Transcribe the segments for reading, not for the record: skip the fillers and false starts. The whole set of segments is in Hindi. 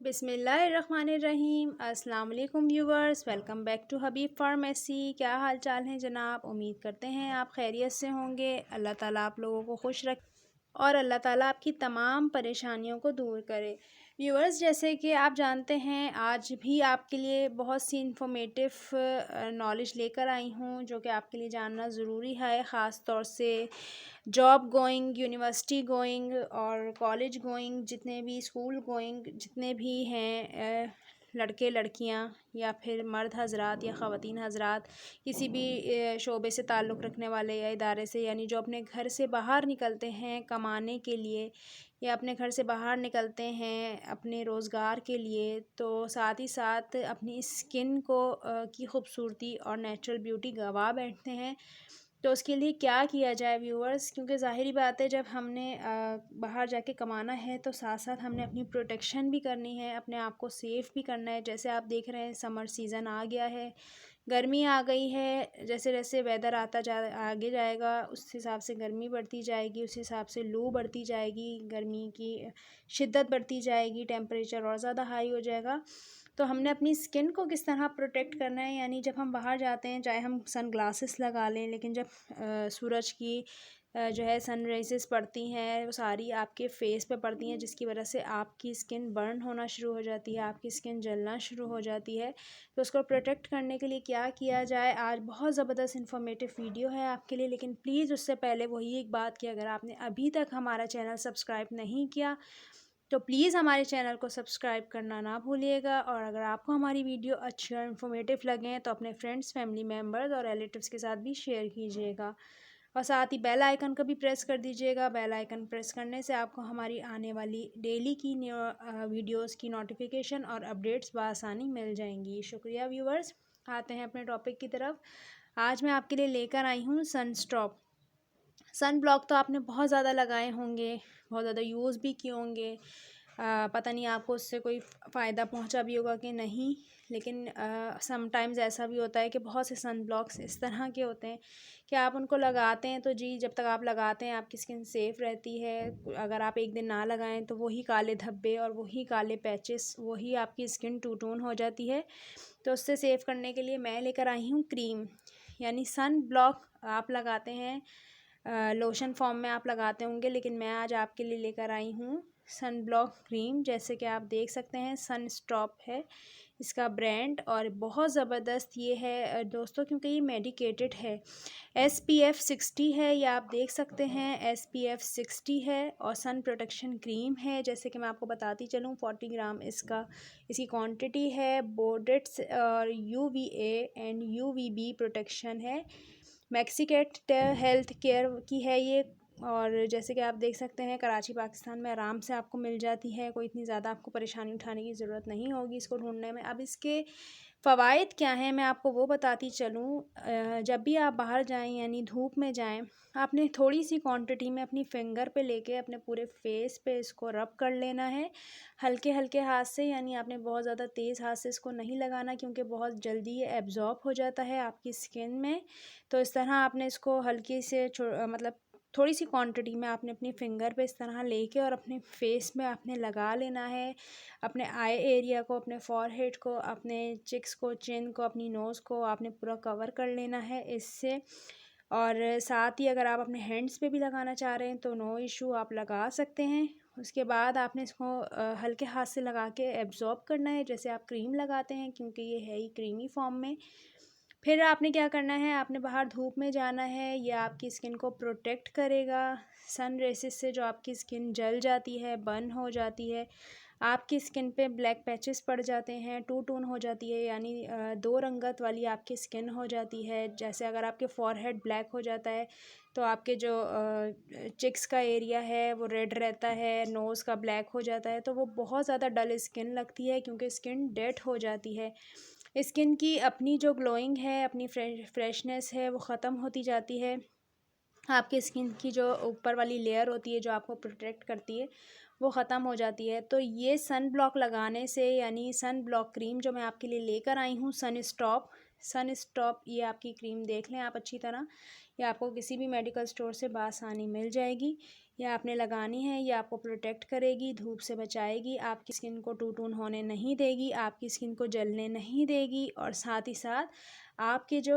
बिस्मिल्लाहिर्रहमानिर्रहीम। अस्सलाम वालेकुम viewers, welcome back to Habib pharmacy. क्या हाल चाल हैं जनाब? उम्मीद करते हैं आप खैरियत से होंगे। अल्लाह ताला आप लोगों को खुश रखे और अल्लाह ताला आपकी तमाम परेशानियों को दूर करे। व्यूअर्स, जैसे कि आप जानते हैं, आज भी आपके लिए बहुत सी इंफॉर्मेटिव नॉलेज लेकर आई हूँ जो कि आपके लिए जानना ज़रूरी है, ख़ास तौर से जॉब गोइंग, यूनिवर्सिटी गोइंग और कॉलेज गोइंग, जितने भी स्कूल गोइंग जितने भी हैं लड़के लड़कियां या फिर मर्द हजरात या ख़वातीन हजरात, किसी भी शोबे से ताल्लुक़ रखने वाले या इदारे से, यानी जो अपने घर से बाहर निकलते हैं कमाने के लिए या अपने घर से बाहर निकलते हैं अपने रोज़गार के लिए, तो साथ ही साथ अपनी स्किन को की खूबसूरती और नेचुरल ब्यूटी गंवा बैठते हैं। तो उसके लिए क्या किया जाए व्यूअर्स? क्योंकि ज़ाहिरी बात है, जब हमने बाहर जाके कमाना है तो साथ साथ हमने अपनी प्रोटेक्शन भी करनी है, अपने आप को सेफ़ भी करना है। जैसे आप देख रहे हैं, समर सीज़न आ गया है, गर्मी आ गई है। जैसे जैसे वेदर आगे जाएगा, उस हिसाब से गर्मी बढ़ती जाएगी, उस हिसाब से लू बढ़ती जाएगी, गर्मी की शिद्दत बढ़ती जाएगी, टेम्परेचर और ज़्यादा हाई हो जाएगा। तो हमने अपनी स्किन को किस तरह प्रोटेक्ट करना है, यानी जब हम बाहर जाते हैं, चाहे हम सन ग्लासेस लगा लें, लेकिन जब सूरज की जो है सन रेजेस पड़ती हैं, वो सारी आपके फेस पे पड़ती हैं, जिसकी वजह से आपकी स्किन बर्न होना शुरू हो जाती है, आपकी स्किन जलना शुरू हो जाती है। तो उसको प्रोटेक्ट करने के लिए क्या किया जाए, आज बहुत ज़बरदस्त इन्फॉर्मेटिव वीडियो है आपके लिए। लेकिन प्लीज़ उससे पहले वही एक बात कि अगर आपने अभी तक हमारा चैनल सब्सक्राइब नहीं किया तो प्लीज़ हमारे चैनल को सब्सक्राइब करना ना भूलिएगा। और अगर आपको हमारी वीडियो अच्छी और इन्फॉर्मेटिव लगें तो अपने फ्रेंड्स, फैमिली मेम्बर्स और रिलेटिव्स के साथ भी शेयर कीजिएगा, और साथ ही बेल आइकन को भी प्रेस कर दीजिएगा। बेल आइकन प्रेस करने से आपको हमारी आने वाली डेली की वीडियोस की नोटिफिकेशन और अपडेट्स बआसानी मिल जाएंगी। शुक्रिया व्यूवर्स। आते हैं अपने टॉपिक की तरफ। आज मैं आपके लिए लेकर आई हूँ सनस्टॉप। सन ब्लॉक तो आपने बहुत ज़्यादा लगाए होंगे, बहुत ज़्यादा यूज़ भी किए होंगे। पता नहीं आपको उससे कोई फ़ायदा पहुंचा भी होगा कि नहीं, लेकिन समटाइम्स ऐसा भी होता है कि बहुत से सन ब्लॉक्स इस तरह के होते हैं कि आप उनको लगाते हैं तो जी, जब तक आप लगाते हैं आपकी स्किन सेफ़ रहती है। अगर आप एक दिन ना लगाएं तो वही काले धब्बे और वही काले पैचेस, वही आपकी स्किन टू टोन हो जाती है। तो उससे सेव करने के लिए मैं लेकर आई हूँ क्रीम, यानी सन ब्लॉक आप लगाते हैं लोशन फॉर्म में आप लगाते होंगे, लेकिन मैं आज आपके लिए लेकर आई हूँ सन ब्लॉक क्रीम। जैसे कि आप देख सकते हैं, सन स्टॉप है इसका ब्रांड, और बहुत ज़बरदस्त ये है दोस्तों, क्योंकि ये मेडिकेटेड है। SPF 60 है, ये आप देख सकते हैं, SPF 60 है, और सन प्रोटेक्शन क्रीम है। जैसे कि मैं आपको बताती चलूँ, 40 ग्राम इसकी क्वांटिटी है। बोर्डेट्स और UVA एंड UVB प्रोटेक्शन है। मैक्सिकेट हेल्थ केयर की है ये, और जैसे कि आप देख सकते हैं, कराची पाकिस्तान में आराम से आपको मिल जाती है। कोई इतनी ज़्यादा आपको परेशानी उठाने की ज़रूरत नहीं होगी इसको ढूंढने में। अब इसके फ़वाइद क्या हैं मैं आपको वो बताती चलूँ। जब भी आप बाहर जाएं, यानी धूप में जाएं, आपने थोड़ी सी क्वांटिटी में अपनी फिंगर पे लेके अपने पूरे फेस पे इसको रब कर लेना है, हल्के हल्के हाथ से, यानी आपने बहुत ज़्यादा तेज़ हाथ से इसको नहीं लगाना, क्योंकि बहुत जल्दी ये एब्जॉर्ब हो जाता है आपकी स्किन में। तो इस तरह आपने इसको हल्की से मतलब थोड़ी सी क्वांटिटी में आपने अपनी फिंगर पे इस तरह लेके और अपने फेस में आपने लगा लेना है। अपने आई एरिया को, अपने फॉरहेड को, अपने चिक्स को, चिन को, अपनी नोज़ को आपने पूरा कवर कर लेना है इससे। और साथ ही अगर आप अपने हैंड्स पे भी लगाना चाह रहे हैं तो नो इशू, आप लगा सकते हैं। उसके बाद आपने इसको हल्के हाथ से लगा के एब्जॉर्ब करना है, जैसे आप क्रीम लगाते हैं, क्योंकि ये है ही क्रीमी फॉर्म में। फिर आपने क्या करना है, आपने बाहर धूप में जाना है, यह आपकी स्किन को प्रोटेक्ट करेगा सन रेसेस से, जो आपकी स्किन जल जाती है, बर्न हो जाती है, आपकी स्किन पे ब्लैक पैचेस पड़ जाते हैं, टू टोन हो जाती है, यानी दो रंगत वाली आपकी स्किन हो जाती है। जैसे अगर आपके फॉरहेड ब्लैक हो जाता है तो आपके जो चिक्स का एरिया है वो रेड रहता है, नोज़ का ब्लैक हो जाता है, तो वो बहुत ज़्यादा डल स्किन लगती है, क्योंकि स्किन डेड हो जाती है। स्किन की अपनी जो ग्लोइंग है, अपनी फ्रेशनेस है, वो ख़त्म होती जाती है। आपकी स्किन की जो ऊपर वाली लेयर होती है जो आपको प्रोटेक्ट करती है, वो ख़त्म हो जाती है। तो ये सन ब्लॉक लगाने से, यानी सन ब्लॉक क्रीम जो मैं आपके लिए लेकर आई हूँ, सन स्टॉप, ये आपकी क्रीम देख लें आप अच्छी तरह, ये आपको किसी भी मेडिकल स्टोर से बआसानी मिल जाएगी। ये आपने लगानी है। ये आपको प्रोटेक्ट करेगी, धूप से बचाएगी, आपकी स्किन को टू टोन होने नहीं देगी, आपकी स्किन को जलने नहीं देगी, और साथ ही साथ आपके जो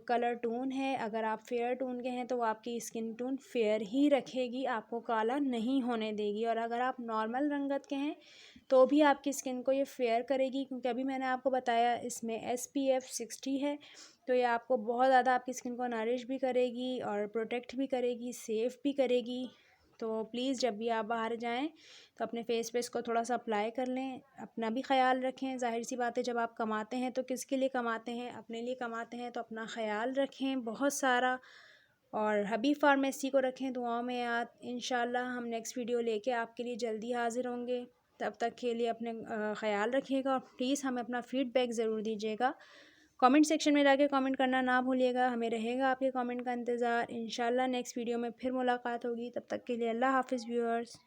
कलर टोन है, अगर आप फेयर टोन के हैं तो वो आपकी स्किन टोन फेयर ही रखेगी, आपको काला नहीं होने देगी। और अगर आप नॉर्मल रंगत के हैं तो भी आपकी स्किन को ये फेयर करेगी, क्योंकि अभी मैंने आपको बताया इसमें SPF 60 है। तो ये आपको बहुत ज़्यादा आपकी स्किन को नरिश भी करेगी और प्रोटेक्ट भी करेगी, सेफ़ भी करेगी। तो प्लीज़ जब भी आप बाहर जाएं तो अपने फेस पे इसको थोड़ा सा अप्लाई कर लें, अपना भी ख्याल रखें। ज़ाहिर सी बात है, जब आप कमाते हैं तो किसके लिए कमाते हैं? अपने लिए कमाते हैं, तो अपना ख्याल रखें बहुत सारा, और हबीब फार्मेसी को रखें दुआओं में याद। इंशाल्लाह हम नेक्स्ट वीडियो लेके आपके लिए जल्दी हाज़िर होंगे। तब तक के लिए अपने ख्याल रखिएगा, और प्लीज़ हमें अपना फ़ीडबैक ज़रूर दीजिएगा। कमेंट सेक्शन में जाके कमेंट करना ना भूलिएगा, हमें रहेगा आपके कमेंट का इंतज़ार। इंशाल्लाह नेक्स्ट वीडियो में फिर मुलाकात होगी, तब तक के लिए अल्लाह हाफ़िज़ व्यूअर्स।